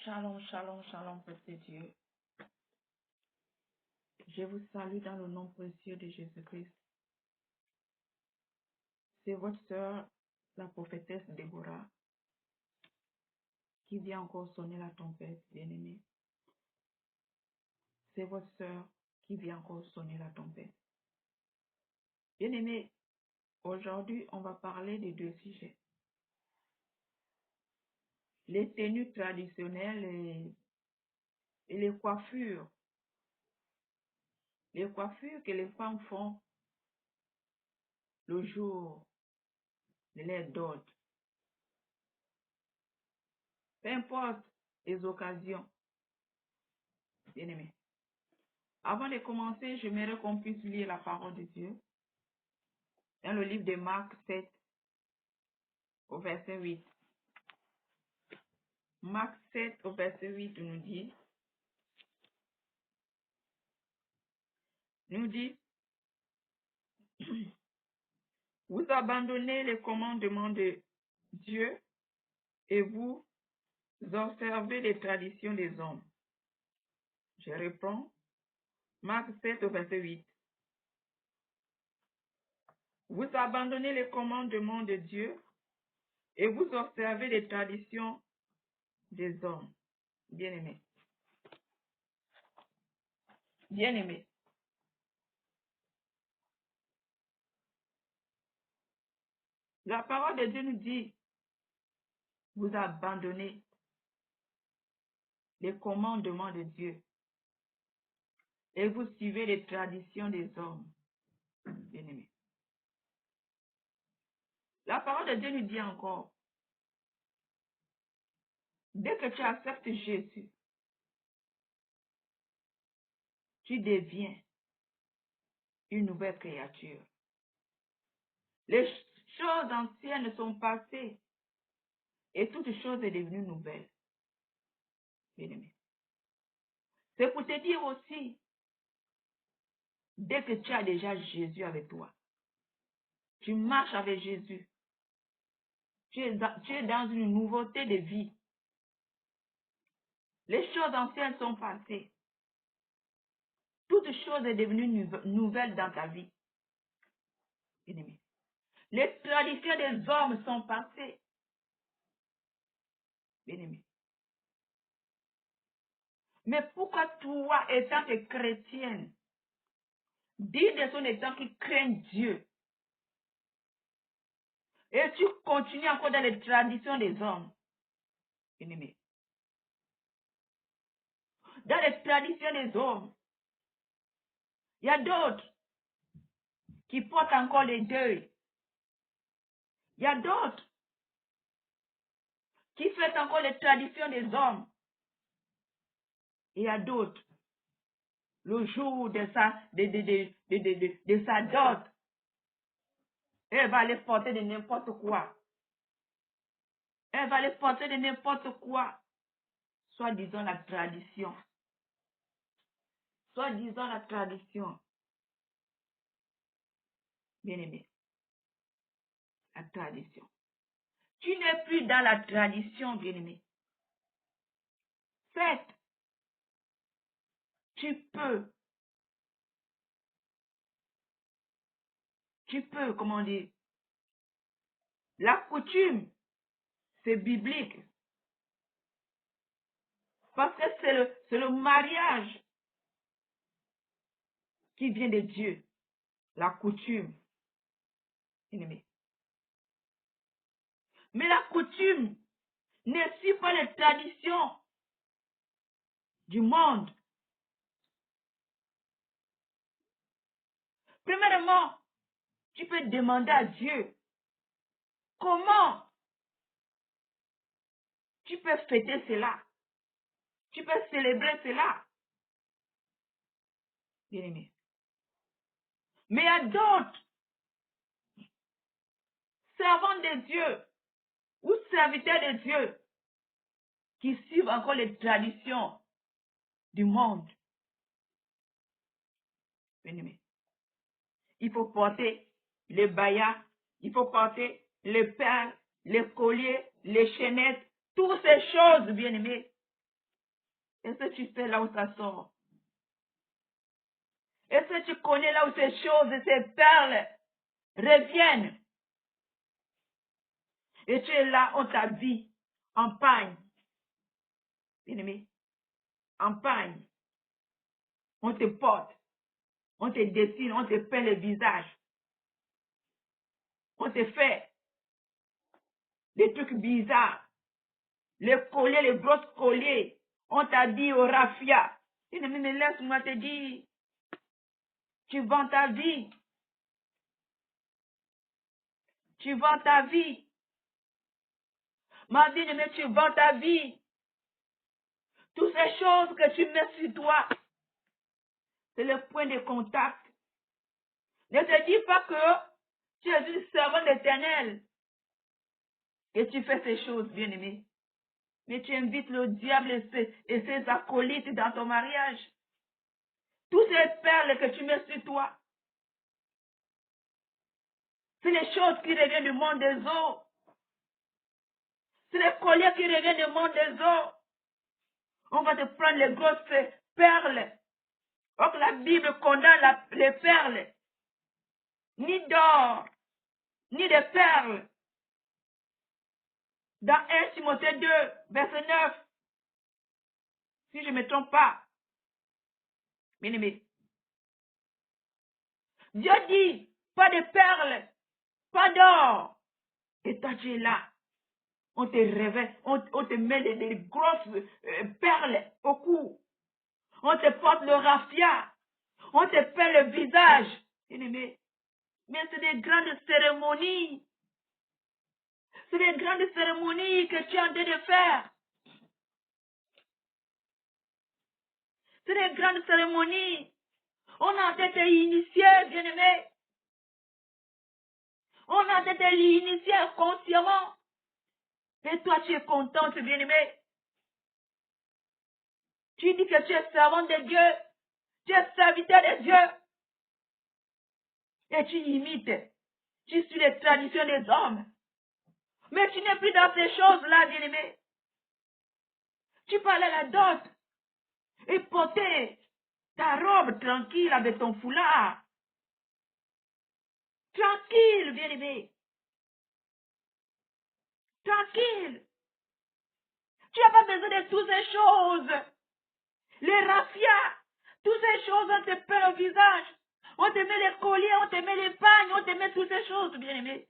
Shalom, shalom, shalom, peuple de Dieu. Je vous salue dans le nom précieux de Jésus-Christ. C'est votre sœur, la prophétesse Déborah, qui vient encore sonner la trompette, bien-aimée. C'est votre sœur qui vient encore sonner la trompette. Bien-aimée, aujourd'hui, on va parler de deux sujets. Les tenues traditionnelles et les coiffures. Les coiffures que les femmes font le jour de leur dot. Peu importe les occasions, bien-aimé. Avant de commencer, j'aimerais qu'on puisse lire la parole de Dieu dans le livre de Marc 7, au verset 8. Marc 7, au verset 8, nous dit, vous abandonnez les commandements de Dieu et vous observez les traditions des hommes. Je réponds, Marc 7, au verset 8. Vous abandonnez les commandements de Dieu et vous observez les traditions des hommes. Bien-aimés. Bien-aimés. La parole de Dieu nous dit, vous abandonnez les commandements de Dieu et vous suivez les traditions des hommes. Bien-aimés. La parole de Dieu nous dit encore, dès que tu acceptes Jésus, tu deviens une nouvelle créature. Les choses anciennes sont passées et toute chose est devenue nouvelle. Bien-aimés. C'est pour te dire aussi, dès que tu as déjà Jésus avec toi, tu marches avec Jésus, tu es dans une nouveauté de vie. Les choses anciennes sont passées. Toute chose est devenue nouvelle dans ta vie. Bien-aimé. Les traditions des hommes sont passées. Bien-aimé. Mais pourquoi toi, étant que chrétienne, dis de son étant qui craignent Dieu, et tu continues encore dans les traditions des hommes? Bien-aimé. Dans les traditions des hommes, il y a d'autres qui portent encore les deuils. Il y a d'autres qui fêtent encore les traditions des hommes. Et il y a d'autres, le jour de sa dot, elle va les porter de n'importe quoi. Elle va les porter de n'importe quoi. Soit disant la tradition. Soit disant la tradition. Bien-aimé. La tradition. Tu n'es plus dans la tradition, bien-aimé. Certes, tu peux, comment dire, la coutume, c'est biblique. Parce que c'est le mariage qui vient de Dieu. La coutume. Bien-aimé. Mais la coutume ne suit pas les traditions du monde. Premièrement, tu peux demander à Dieu comment tu peux fêter cela. Tu peux célébrer cela. Bien-aimé. Mais il y a d'autres servants de Dieu ou serviteurs de Dieu qui suivent encore les traditions du monde. Bien-aimé. Il faut porter les bayas, il faut porter les perles, les colliers, les chaînettes, toutes ces choses, bien-aimés. Est-ce que tu sais là où ça sort? Est-ce que tu connais là où ces choses, ces perles reviennent? Et tu es là, on t'habille en pagne. Bien-aimé, en pagne. On te porte, on te dessine, on te peint le visage. On te fait des trucs bizarres. Les colliers, les grosses colliers. On t'habille au raffia. Bien-aimé, mais laisse-moi te dire, tu vends ta vie. Tu vends ta vie. Ma bien-aimée, tu vends ta vie. Toutes ces choses que tu mets sur toi, c'est le point de contact. Ne te dis pas que tu es une servante éternelle et tu fais ces choses, bien-aimé. Mais tu invites le diable et ses acolytes dans ton mariage. Toutes ces perles que tu mets sur toi, c'est les choses qui reviennent du monde des eaux. C'est les colliers qui reviennent du monde des eaux. On va te prendre les grosses perles. Or que la Bible condamne les perles. Ni d'or, ni de perles. Dans 1 Timothée 2, verset 9. Si je ne me trompe pas. Bien aimé. Dieu dit, pas de perles, pas d'or. Et toi tu es là. On te réveille, on te met des grosses perles au cou. On te porte le raffia. On te peint le visage. Bien aimé. Mais c'est des grandes cérémonies. C'est des grandes cérémonies que tu es en train de faire. C'est des grandes cérémonies. On a été initié, bien-aimé. On a été initié consciemment. Et toi, tu es contente, bien-aimé. Tu dis que tu es servante de Dieu. Tu es serviteur de Dieu. Et tu imites. Tu suis les traditions des hommes. Mais tu n'es plus dans ces choses-là, bien-aimé. Tu parles à la dot. Et porter ta robe tranquille avec ton foulard. Tranquille, bien-aimé. Tranquille. Tu n'as pas besoin de toutes ces choses. Les raffias. Toutes ces choses, on te peint au visage. On te met les colliers, on te met les pagnes, on te met toutes ces choses, bien-aimé.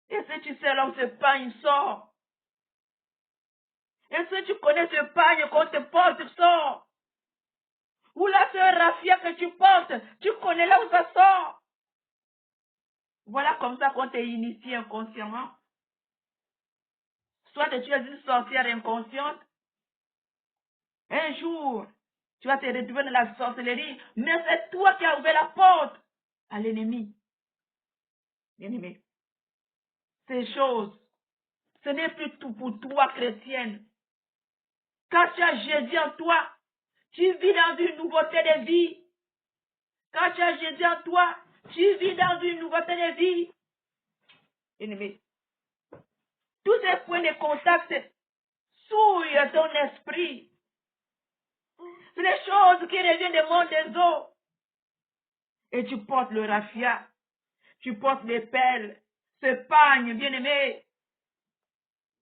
Est-ce que tu sais là où ce pagne sort? Est-ce que tu connais ce pagne qu'on te porte sort? Ou là, ce raffia que tu portes, tu connais là où ça sort? Voilà comme ça qu'on t'est initié inconsciemment. Soit que tu es une sorcière inconsciente. Un jour, tu vas te retrouver dans la sorcellerie, mais c'est toi qui as ouvert la porte à l'ennemi. Bien-aimé, ces choses, ce n'est plus tout pour toi, chrétienne. Quand tu as Jésus en toi, tu vis dans une nouveauté de vie. Quand tu as Jésus en toi, tu vis dans une nouveauté de vie. Bien-aimé, tous ces points de contact souillent ton esprit. C'est les choses qui reviennent du monde des eaux. Et tu portes le raffia, tu portes les perles, ce pagne, bien-aimé.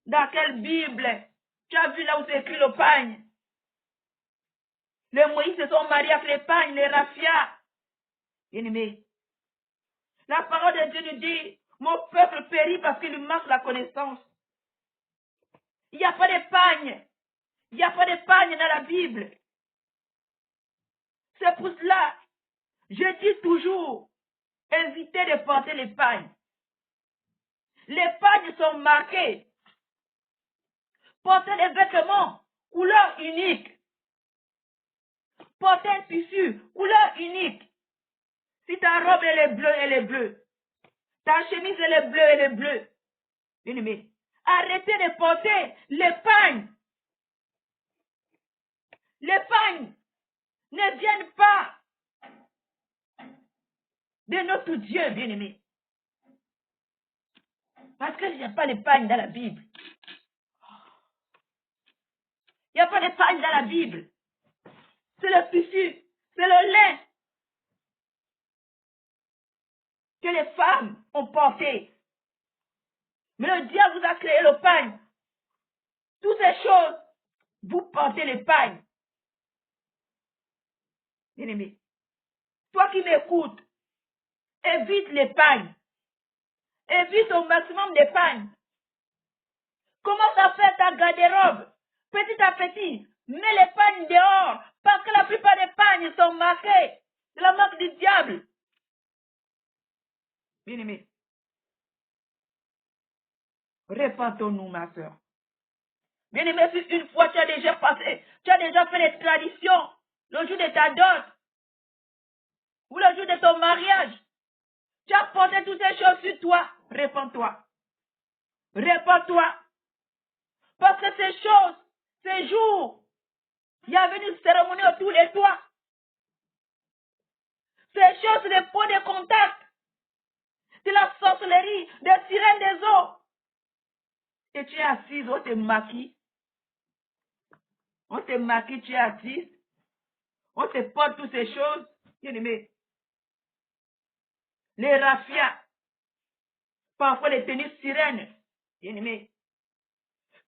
Dans quelle Bible tu as vu là où c'est écrit le pagne? Les Moïse se sont mariés avec les pagnes, les raffias. Bien-aimé, la parole de Dieu nous dit, mon peuple périt parce qu'il lui manque la connaissance. Il n'y a pas de pagne. Il n'y a pas de pagne dans la Bible. C'est pour cela, je dis toujours, évitez de porter les pagnes. Les pagnes sont marqués. Portez des vêtements, couleur unique. Portez un tissu, couleur unique. Si ta robe elle est bleue, elle est bleue. Ta chemise elle est bleue, elle est bleue. Bien-aimé, arrêtez de porter les pagnes. Les pagnes ne viennent pas de notre Dieu, bien-aimé. Parce qu'il n'y a pas les pagnes dans la Bible. n'y a pas d'épargne dans la Bible. C'est le tissu, c'est le lin que les femmes ont porté. Mais le diable vous a créé le pagne. Toutes ces choses, vous portez les pagnes. Bien-aimé, toi qui m'écoutes, évite les pagnes. Évite au maximum des pagnes. Commence à faire ta garde-robe. Petit à petit, mets les pagnes dehors. Parce que la plupart des pagnes sont marquées. C'est la marque du diable. Bien-aimé, répandons-nous, ma soeur. Bien-aimé, si une fois tu as déjà passé, tu as déjà fait les traditions, le jour de ta dot, ou le jour de ton mariage, tu as porté toutes ces choses sur toi, répands-toi. Répands-toi. Parce que ces choses, ces jours, il y avait une cérémonie autour de toi. Ces choses, c'est des points de contact. C'est la sorcellerie, des sirènes des eaux. Et tu es assise, on te maquille. On te maquille, tu es assise. On te porte toutes ces choses. Bien-aimé. Les raffias. Parfois les tenues sirènes. Bien-aimé.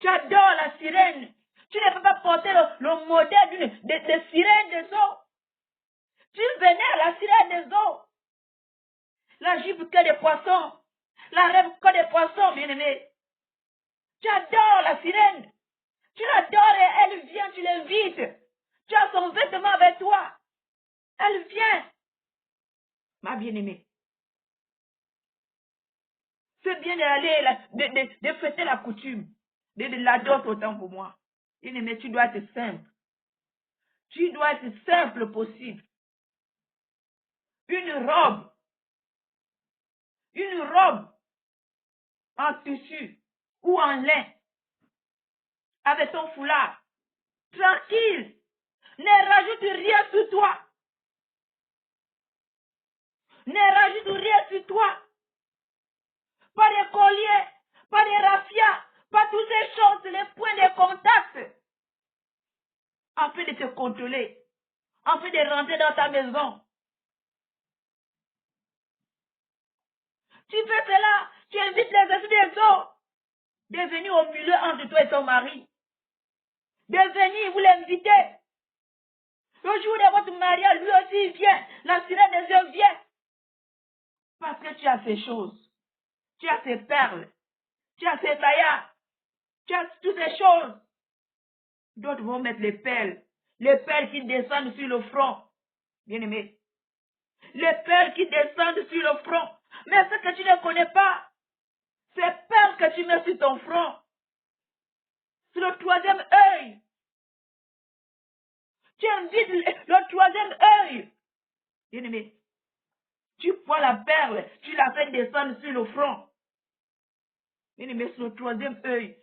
Tu adores la sirène. Tu ne peux pas porter le modèle des sirènes des eaux. Tu vénères la sirène des eaux. La jupe que des poissons. La rêve que des poissons, bien-aimé. Tu adores la sirène. Tu l'adores et elle vient, tu l'invites. Tu as son vêtement avec toi. Elle vient. Ma bien-aimée. C'est bien d'aller, de fêter la coutume. De l'adorer autant pour moi. Bien-aimé, tu dois être simple. Tu dois être simple possible. Une robe en tissu ou en lin avec ton foulard. Tranquille. Ne rajoute rien sur toi. Ne rajoute rien sur toi. Pas de colliers, pas de raffias, pas toutes ces choses, les points de contact. Afin de te contrôler, afin de rentrer dans ta maison. Tu fais cela, tu invites les esprits des eaux de venir au milieu entre toi et ton mari. De venir, vous l'invitez. Le jour de votre mariage, lui aussi il vient. La sirène des eaux vient. Parce que tu as ces choses. Tu as ces perles. Tu as ces taillards. Tu as toutes ces choses. D'autres vont mettre les perles. Les perles qui descendent sur le front. Bien-aimé. Les perles qui descendent sur le front. Mais ce que tu ne connais pas, ces perles que tu mets sur ton front, c'est le troisième œil. Tu invites le troisième œil. Bien-aimé, tu prends la perle, tu la fais descendre sur le front. Bien-aimé, c'est le troisième œil.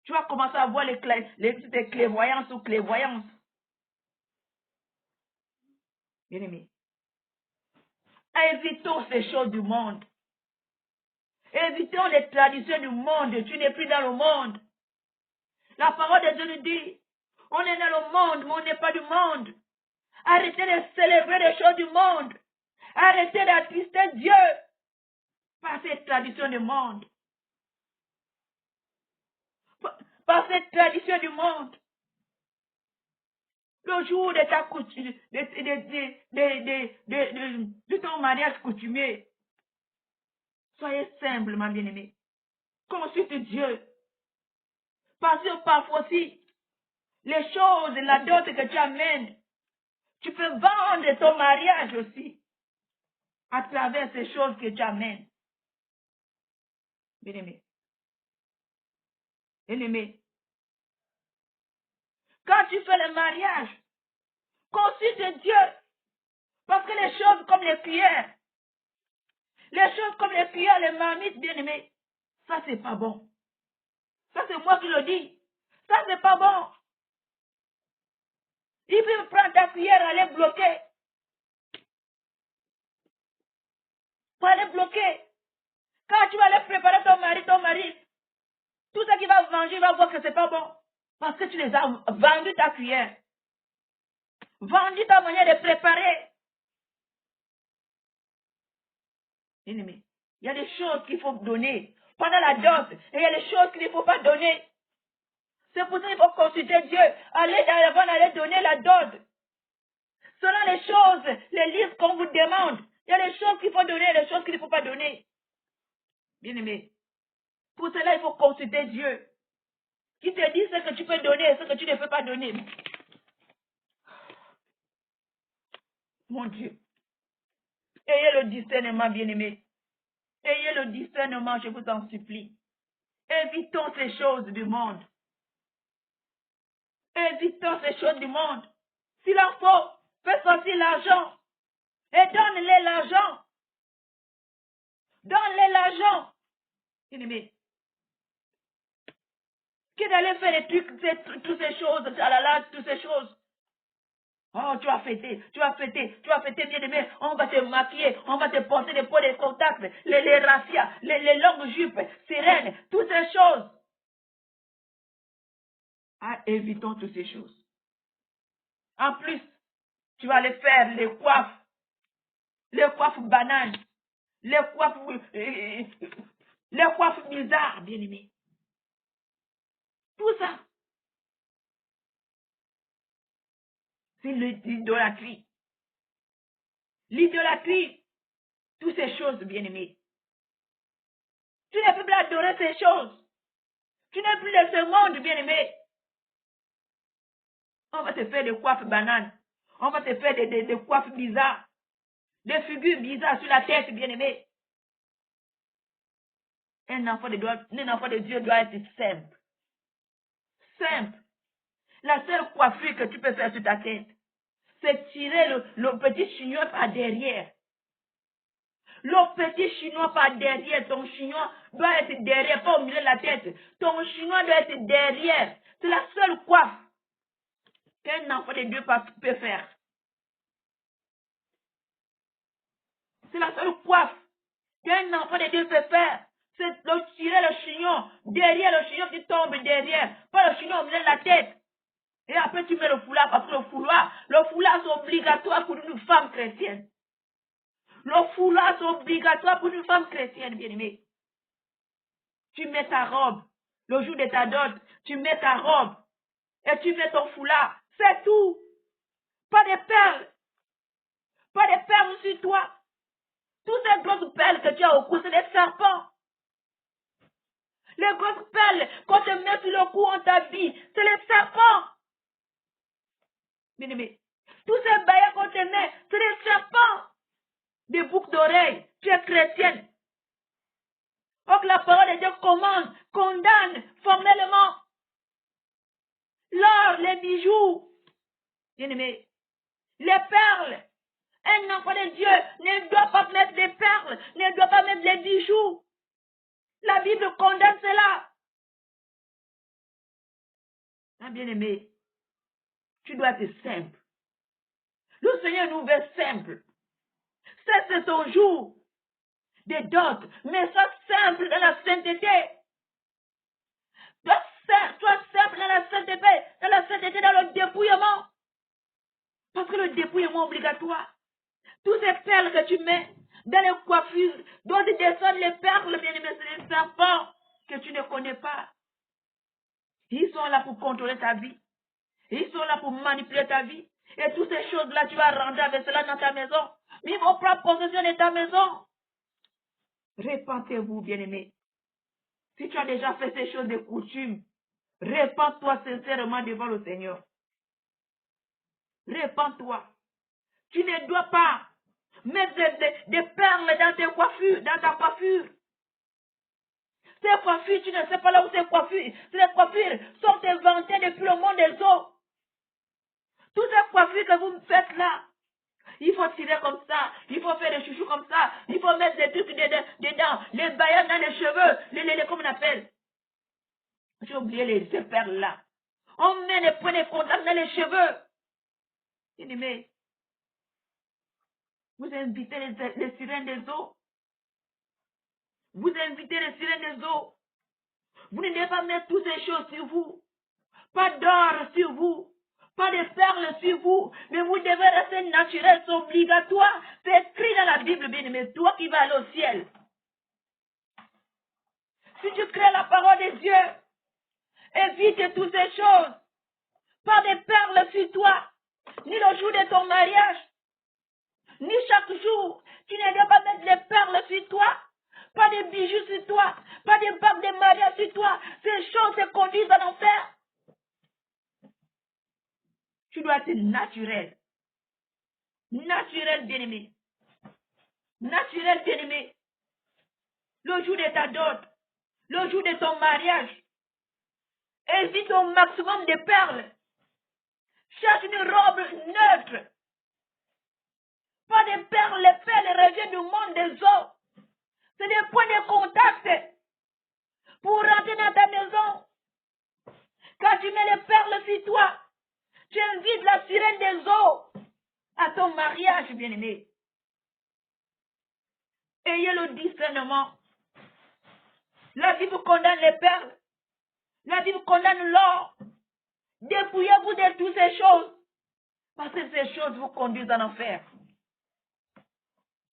Tu vas commencer à voir les petites clairvoyances ou clairvoyances. Bien-aimé, évitons ces choses du monde. Évitons les traditions du monde. Tu n'es plus dans le monde. La parole de Dieu nous dit, on est dans le monde, mais on n'est pas du monde. Arrêtez de célébrer les choses du monde. Arrêtez d'attrister Dieu par cette tradition du monde. Par cette tradition du monde. Le jour de ta coutume, de ton mariage coutumier, soyez simple, ma bien-aimée. Consulte Dieu. Parce que parfois aussi, les choses, la dot que tu amènes, tu peux vendre ton mariage aussi à travers ces choses que tu amènes. Bien-aimé. Bien-aimé. Quand tu fais le mariage, consulte Dieu. Parce que les choses comme les cuillères, les marmites, bien-aimés, ça c'est pas bon. Ça c'est moi qui le dis. Ça c'est pas bon. Il peut prendre ta cuillère, aller bloquer. Pour aller bloquer. Quand tu vas aller préparer ton mari, tout ce qu'il va manger, il va voir que c'est pas bon. Parce que tu les as vendu ta cuillère. Vendu ta manière de préparer. Bien-aimé, il y a des choses qu'il faut donner pendant la dot. Et il y a des choses qu'il ne faut pas donner. C'est pour ça qu'il faut consulter Dieu. Allez avant d'aller donner la dot. Selon les choses, les listes qu'on vous demande. Il y a des choses qu'il faut donner et des choses qu'il ne faut pas donner. Bien-aimé, pour cela, il faut consulter Dieu. Qui te dit ce que tu peux donner et ce que tu ne peux pas donner. Mon Dieu. Ayez le discernement, bien-aimé. Ayez le discernement, je vous en supplie. Évitons ces choses du monde. Évitons ces choses du monde. S'il en faut, fais sortir l'argent. Et donne-les l'argent. Donne-les l'argent. Bien-aimé. Qui d'aller faire des trucs, toutes ces choses, toutes ces choses. Oh, tu vas fêter, bien aimé. On va te maquiller, on va te porter des pots de contact, les raffias, les longues jupes, sirènes, toutes ces choses. Ah, évitons toutes ces choses. En plus, tu vas aller faire les coiffes bananes, les coiffes bizarres, bien aimé. Tout ça, c'est l'idolâtrie. L'idolâtrie, toutes ces choses, bien aimé. Tu ne peux plus adorer ces choses. Tu n'es plus de ce monde, bien aimé. On va te faire des coiffes bananes. On va te faire des coiffes bizarres. Des figures bizarres sur la tête, bien aimé. Un enfant de Dieu doit être simple. Simple. La seule coiffure que tu peux faire sur ta tête, c'est tirer le petit chignon par derrière. Le petit chignon par derrière. Ton chignon doit être derrière, pas au milieu de la tête. Ton chignon doit être derrière. C'est la seule coiffe qu'un enfant de Dieu peut faire. C'est la seule coiffe qu'un enfant de Dieu peut faire. C'est de tirer le chignon derrière, le chignon qui tombe derrière, pas le chignon au milieu de la tête. Et après tu mets le foulard, parce que le foulard c'est obligatoire pour une femme chrétienne. Le foulard c'est obligatoire pour une femme chrétienne, bien-aimée. Tu mets ta robe, le jour de ta dot, tu mets ta robe et tu mets ton foulard. C'est tout. Pas de perles. Pas de perles sur toi. Toutes ces grosses perles que tu as au cou, c'est des serpents. Les grosses perles qu'on te met sur le cou, on t'habille, c'est les serpents. Bien-aimé, tous ces baillets qu'on te met, c'est des serpents. Des boucles d'oreilles, tu es chrétienne. Or que la parole de Dieu commande, condamne formellement. L'or, les bijoux, bien-aimé, les perles. Un enfant de Dieu ne doit pas mettre des perles, ne doit pas mettre des bijoux. La Bible condamne cela. Ah, bien-aimé, tu dois être simple. Le Seigneur nous veut simple. C'est ton jour de dot, mais sois simple dans la sainteté. Sois simple dans la sainteté, dans le dépouillement. Parce que le dépouillement est obligatoire. Tous ces perles que tu mets dans les coiffures, dont ils descendent les perles, bien aimés, c'est les serpents que tu ne connais pas. Ils sont là pour contrôler ta vie. Ils sont là pour manipuler ta vie. Et toutes ces choses-là, tu vas rendre avec cela dans ta maison. Mais ils vont prendre possession de ta maison. Répentez-vous, bien-aimés. Si tu as déjà fait ces choses de coutume, répands-toi sincèrement devant le Seigneur. Répands-toi. Tu ne dois pas mettre des perles dans ta coiffure. Ces coiffures, tu ne sais pas là où ces coiffures. Ces coiffures sont inventées depuis le monde des eaux. Toutes ces coiffures que vous faites là, il faut tirer comme ça, il faut faire des chouchous comme ça, il faut mettre des trucs dedans, les baillettes dans les cheveux, comment on appelle? J'ai oublié ces perles là. On met les points de contact dans les cheveux. Bien-aimé, vous invitez les sirènes des eaux. Vous invitez les sirènes des eaux. Vous ne devez pas mettre toutes ces choses sur vous. pas d'or sur vous, pas de perles sur vous, mais vous devez rester naturel, c'est obligatoire. C'est écrit dans la Bible, bien-aimé, toi qui vas aller au ciel. Si tu crées la parole de Dieu, évite toutes ces choses. Pas de perles sur toi, ni le jour de ton mariage, ni chaque jour. Tu ne dois pas mettre des perles sur toi, pas de bijoux sur toi, pas de bagues de mariage sur toi. Ces choses te conduisent à l'enfer. Tu dois être naturel. Naturel, bien-aimé. Naturel, bien-aimé. Le jour de ta dot, le jour de ton mariage, évite au maximum de perles. Cherche une robe neutre. Pas de perles, les perles reviennent du monde des eaux. C'est des points de contact pour rentrer dans ta maison. Quand tu mets les perles sur toi, tu invites la sirène des eaux à ton mariage, bien-aimé. Ayez le discernement. La Bible condamne les perles. La Bible condamne l'or. Dépouillez-vous de toutes ces choses. Parce que ces choses vous conduisent en enfer.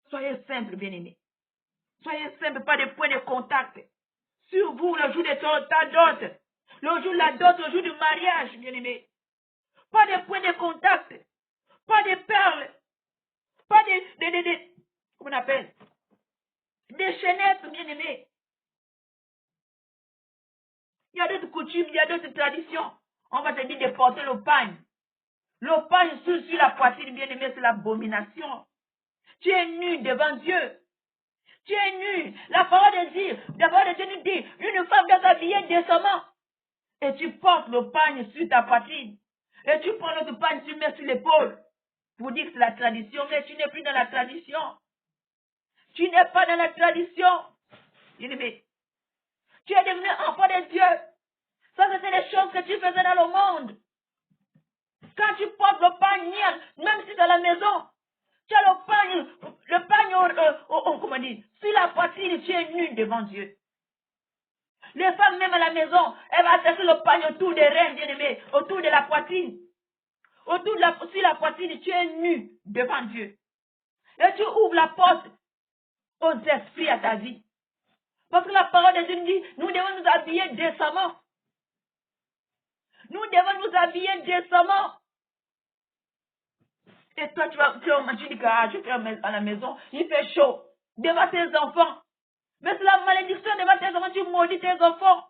Soyez simple, bien-aimé. Soyez simple, pas de point de contact. Sur vous, le jour de ta dot. Le jour de la dot, le jour du mariage, bien-aimé. Pas de point de contact. Pas de perles. Pas comment on appelle? Des chaînettes, bien-aimé. Il y a d'autres coutumes, il y a d'autres traditions. On va te dire de porter le pagne. Le pagne sur la poitrine, bien-aimé, c'est l'abomination. Tu es nu devant Dieu. Tu es nu. La parole de Dieu nous dit, une femme doit s'habiller décemment. Et tu portes le pagne sur ta poitrine. Et tu prends l'autre pagne, tu mets sur l'épaule. Pour dire que c'est la tradition, mais tu n'es plus dans la tradition. Tu n'es pas dans la tradition. Bien-aimé. Tu es devenu enfant de Dieu. Ça, c'était les choses que tu faisais dans le monde. Quand tu portes le pagne, même si c'est à la maison, tu as le pagne, comment dire, sur la poitrine, tu es nu devant Dieu. Les femmes, même à la maison, elles vont attacher le pagne autour des reins, bien-aimés, autour de la poitrine. Sur la poitrine, tu es nu devant Dieu. Et tu ouvres la porte aux esprits à ta vie. Parce que la parole de Dieu nous dit, nous devons nous habiller décemment. Nous devons nous habiller décemment. Et toi, tu dis que je fais à la maison, il fait chaud. Devant tes enfants. Mais c'est la malédiction devant tes enfants, tu maudis tes enfants.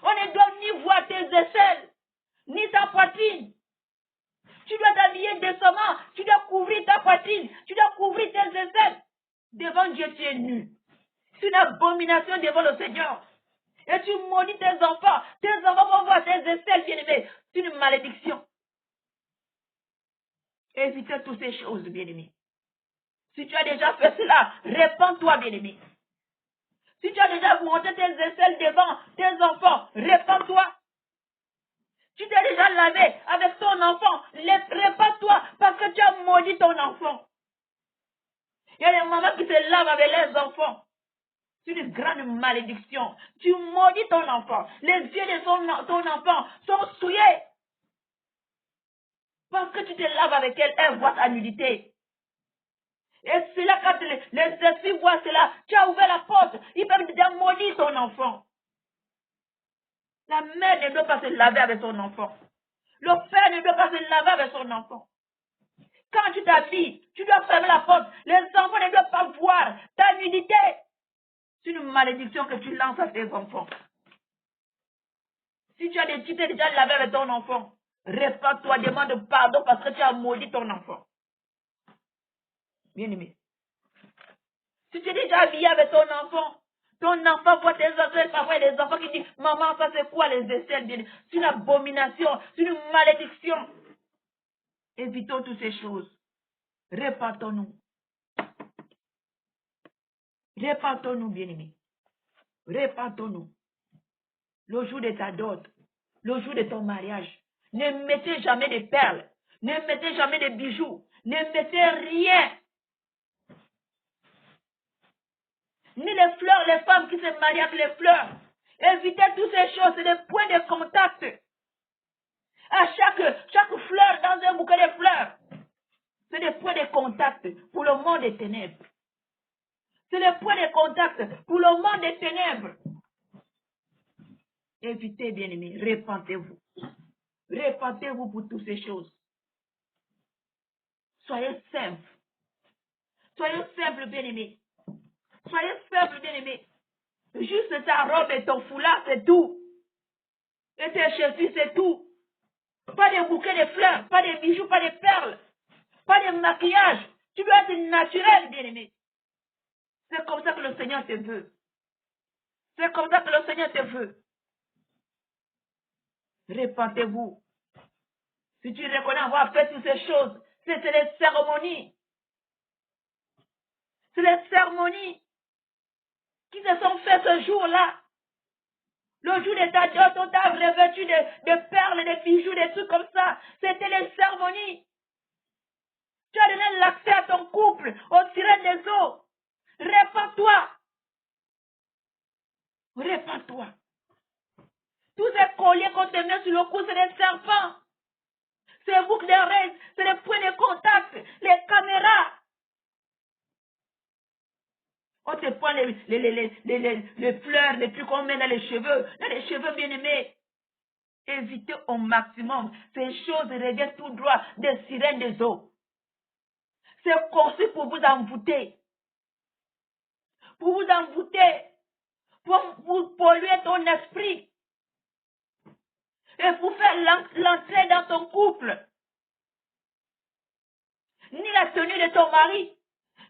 On ne doit ni voir tes aisselles, ni ta poitrine. Tu dois t'habiller décemment, tu dois couvrir ta poitrine, tu dois couvrir tes aisselles. Devant Dieu, tu es nu. C'est une abomination devant le Seigneur. Et tu maudis tes enfants vont voir tes aisselles, bien-aimés. C'est une malédiction. Évitez toutes ces choses, bien-aimés. Si tu as déjà fait cela, répands-toi, bien-aimé. Si tu as déjà monté tes aisselles devant tes enfants, répands-toi. Tu t'es déjà lavé avec ton enfant, répands-toi parce que tu as maudit ton enfant. Il y a des mamans qui se lavent avec leurs enfants. C'est une grande malédiction. Tu maudis ton enfant. Les yeux de ton enfant sont souillés. Parce que tu te laves avec elle, elle voit ta nudité. Et c'est là quand les esprits voient cela, tu as ouvert la porte, ils peuvent déjà maudire ton enfant. La mère ne doit pas se laver avec son enfant. Le père ne doit pas se laver avec son enfant. Quand tu t'habilles, tu dois fermer la porte. Les enfants ne doivent pas voir ta nudité. C'est une malédiction que tu lances à tes enfants. Si tu t'es déjà lavé avec ton enfant, répands-toi, demande pardon parce que tu as maudit ton enfant. Bien-aimé. Si tu es déjà habillé avec ton enfant voit tes aisselles, parfois il y a des enfants qui disent, maman, ça c'est quoi les aisselles? C'est une abomination, c'est une malédiction. Évitons toutes ces choses. Répentons-nous. Répentons-nous, bien-aimés. Répentons-nous. Le jour de ta dot, le jour de ton mariage, ne mettez jamais de perles, ne mettez jamais de bijoux, ne mettez rien. Ni les fleurs, les femmes qui se marient avec les fleurs. Évitez toutes ces choses, c'est des points de contact. À chaque fleur dans un bouquet de fleurs, c'est des points de contact pour le monde des ténèbres. C'est des points de contact pour le monde des ténèbres. Évitez, bien-aimés, répentez-vous. Répentez-vous pour toutes ces choses. Soyez simples. Soyez simples, bien-aimés. Soyez simples, bien-aimés. Juste ta robe et ton foulard, c'est tout. Et tes chaussures, c'est tout. Pas de bouquets de fleurs, pas de bijoux, pas de perles, pas de maquillage. Tu dois être naturel, bien-aimé. C'est comme ça que le Seigneur te veut. C'est comme ça que le Seigneur te veut. Répentez-vous. Si tu reconnais avoir fait toutes ces choses, c'est les cérémonies. C'est les cérémonies qui se sont faites ce jour-là. Le jour de ta dot, on t'a revêtu de perles, de bijoux, des trucs comme ça. C'était les cérémonies. Tu as donné l'accès à ton couple, aux sirènes des eaux. Répands-toi. Répands-toi. Tous ces colliers qu'on te met sur le cou, c'est des serpents. C'est les boucles d'oreilles, c'est les points de contact, les caméras. On te prend les fleurs, les trucs qu'on met dans les cheveux bien aimés. Évitez au maximum. Ces choses reviennent tout droit des sirènes des eaux. C'est conçu pour vous envoûter. Pour vous envoûter. Pour vous polluer ton esprit. Et pour faire l'entrée dans ton couple. Ni la tenue de ton mari,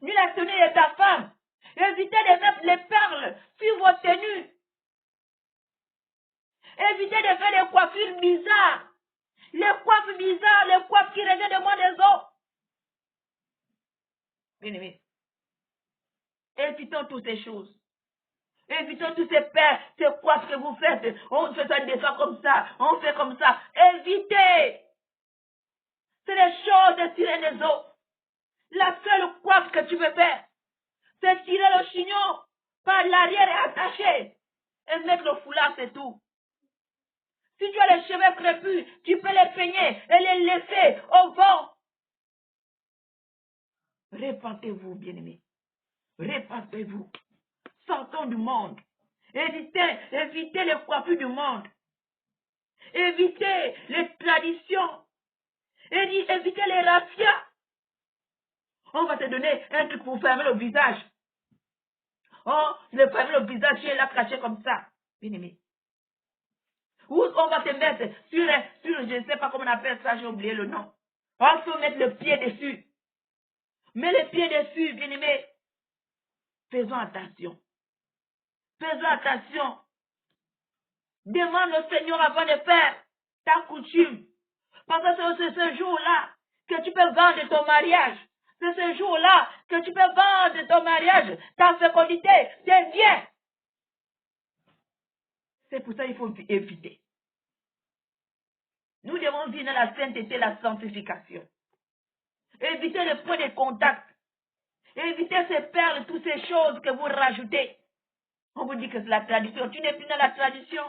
ni la tenue de ta femme. Évitez de mettre les perles sur vos tenues. Évitez de faire des coiffures bizarres. Les coiffes bizarres, les coiffes qui reviennent de moi des autres. Bien-aimés, évitons toutes ces choses. Évitons tous ces pères, ces coiffes que vous faites. On fait ça des fois comme ça, on fait comme ça. Évitez. C'est les choses de tirer les autres. La seule coiffe que tu veux faire, c'est tirer le chignon par l'arrière et attacher. Et mettre le foulard, c'est tout. Si tu as les cheveux crépus, tu peux les peigner et les laisser au vent. Répentez-vous, bien-aimés. Répentez-vous. Sortons du monde. Évitez les coiffures du monde. Évitez les traditions. Évitez les raffias. On va te donner un truc pour fermer le visage. Oh, le fermer le visage, tu es là caché comme ça. Bien-aimé. Ou on va te mettre sur, je ne sais pas comment on appelle ça, j'ai oublié le nom. On peut mettre le pied dessus. Mets le pied dessus, bien-aimé. Faisons attention. Faisons attention. Demande au Seigneur avant de faire ta coutume. Parce que c'est ce jour-là que tu peux vendre ton mariage. C'est ce jour-là que tu peux vendre ton mariage, ta fécondité, tes biens. C'est pour ça qu'il faut éviter. Nous devons vivre dans la sainteté, la sanctification. Évitez le point de contact. Évitez ces perles, toutes ces choses que vous rajoutez. On vous dit que c'est la tradition. Tu n'es plus dans la tradition.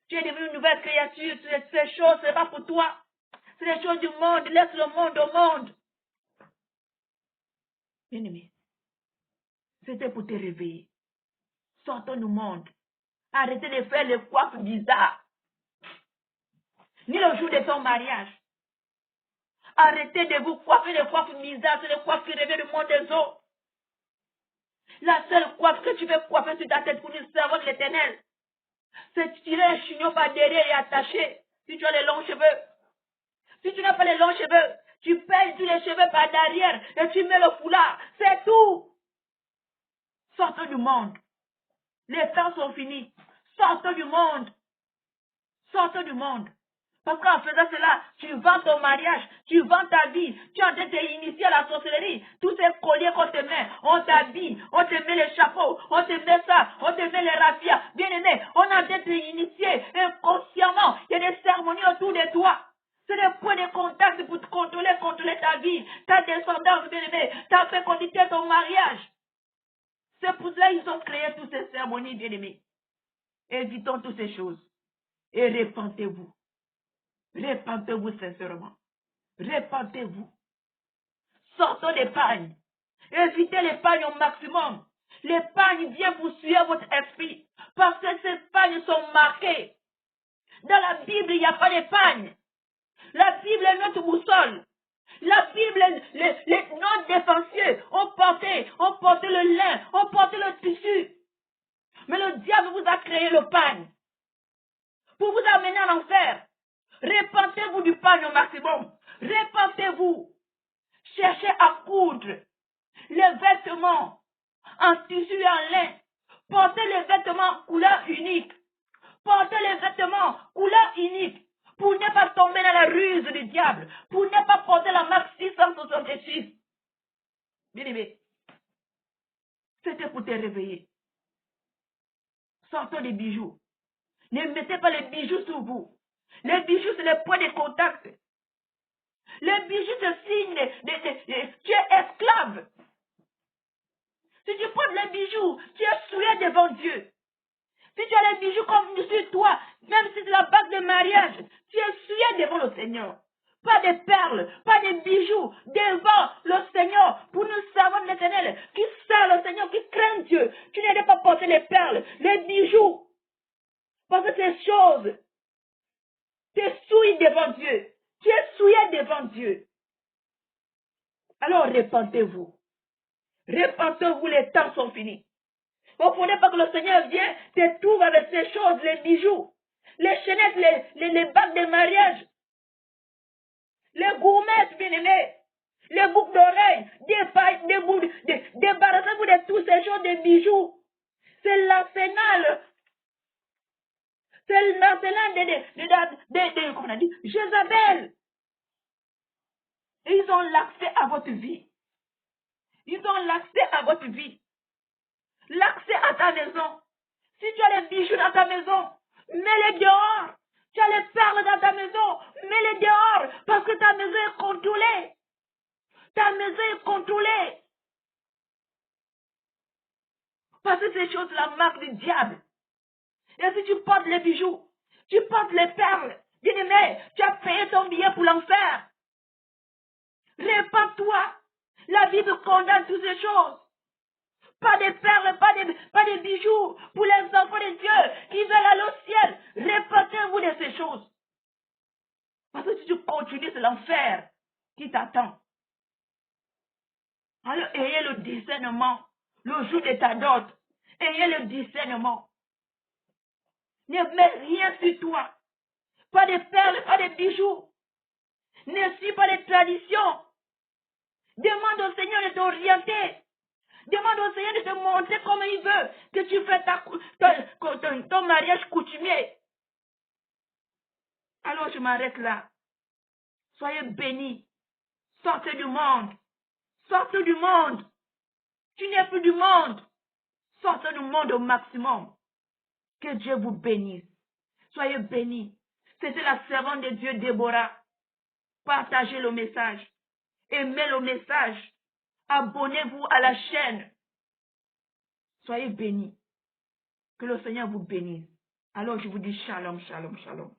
Tu es devenu une nouvelle créature. Ces choses, ce n'est pas pour toi. C'est les choses du monde. Laisse le monde au monde. Bien-aimé, c'était pour te réveiller. Sortons du monde. Arrêtez de faire les coiffes bizarres. Ni le jour de ton mariage. Arrêtez de vous coiffer les coiffes bizarres. C'est les coiffes qui reviennent du monde des autres. La seule coiffe que tu veux coiffer sur ta tête pour nous servir de l'éternel, c'est tirer un chignon par derrière et attacher. Si tu as les longs cheveux. Si tu n'as pas les longs cheveux, tu pèles tous les cheveux par derrière et tu mets le foulard. C'est tout. Sortons du monde. Les temps sont finis. Sortons du monde. Sortons du monde. Parce qu'en faisant cela, tu vends ton mariage, tu vends ta vie, tu es en train de t'initier à la sorcellerie. Tous ces colliers qu'on te met, on t'habille, on te met les chapeaux, on te met ça, on te met les raffias. Bien aimé, on est en train de t'initier inconsciemment. Il y a des cérémonies autour de toi. C'est des points de contact pour te contrôler ta vie, ta descendance, bien aimé, ta fécondité, ton mariage. C'est pour cela qu'ils ont créé toutes ces cérémonies, bien aimé. Évitons toutes ces choses. Et répentez-vous. Répentez-vous sincèrement. Répentez-vous. Sortons l'épargne. Évitez l'épargne au maximum. L'épargne vient poursuivre votre esprit. Parce que ces épargnes sont marquées. Dans la Bible, il n'y a pas d'épargne. La Bible est notre boussole. La Bible, nos défensiers ont porté le lin, ont porté le tissu. Mais le diable vous a créé le pagne pour vous amener en enfer. Répentez-vous du pagne au maximum. Répentez-vous. Cherchez à coudre les vêtements en tissu et en lin. Portez les vêtements couleur unique. Portez les vêtements couleur unique. Pour ne pas tomber dans la ruse du diable. Pour ne pas porter la marque 666. Bien aimé. C'était pour te réveiller. Sortons des bijoux. Ne mettez pas les bijoux sur vous. Les bijoux, c'est les points de contact. Les bijoux, c'est signe tu es esclave. Si tu portes les bijoux, tu es souillé devant Dieu. Si tu as les bijoux comme sur toi, même si c'est la bague de mariage, tu es souillé devant le Seigneur. Pas de perles, pas de bijoux, devant le Seigneur, pour nous servants de l'Éternel, qui servent le Seigneur, qui craignent Dieu. Tu n'allais pas porter les perles, les bijoux. Parce que ces choses, tu es souillé devant Dieu. Tu es souillé devant Dieu. Alors répentez-vous. Répentez-vous, les temps sont finis. Vous ne comprenez pas que le Seigneur vient, te trouve avec ces choses, les bijoux, les chaînettes, les bagues de mariage, les gourmettes bien-aimées, les boucles d'oreilles, débarrassez-vous de tous ces choses, des bijoux. C'est l'arsenal. C'est l'arsenal de comment on a dit, Jézabel. Et ils ont l'accès à votre vie. Ils ont l'accès à votre vie. L'accès à ta maison. Si tu as les bijoux dans ta maison, mets-les dehors. Tu as les perles dans ta maison, mets-les dehors. Parce que ta maison est contrôlée. Ta maison est contrôlée. Parce que ces choses, la marque du diable. Et si tu portes les bijoux, tu portes les perles, bien-aimé, tu as payé ton billet pour l'enfer. Répands-toi. La Bible condamne toutes ces choses. Pas de perles, pas de bijoux pour les enfants de Dieu qui veulent aller au ciel. Répentez-vous de ces choses. Parce que si tu continues, c'est l'enfer qui t'attend. Alors ayez le discernement. Le jour de ta dot, ayez le discernement. Ne mets rien sur toi. Pas de perles, pas de bijoux. Ne suis pas les traditions. Demande au Seigneur de t'orienter. Demande au Seigneur de te montrer comment il veut que tu fasses ton mariage coutumier. Alors je m'arrête là. Soyez bénis. Sortez du monde. Sortez du monde. Tu n'es plus du monde. Sortez du monde au maximum. Que Dieu vous bénisse. Soyez bénis. C'était la servante de Dieu, Déborah. Partagez le message. Aimez le message. Abonnez-vous à la chaîne. Soyez bénis. Que le Seigneur vous bénisse. Alors je vous dis shalom, shalom, shalom.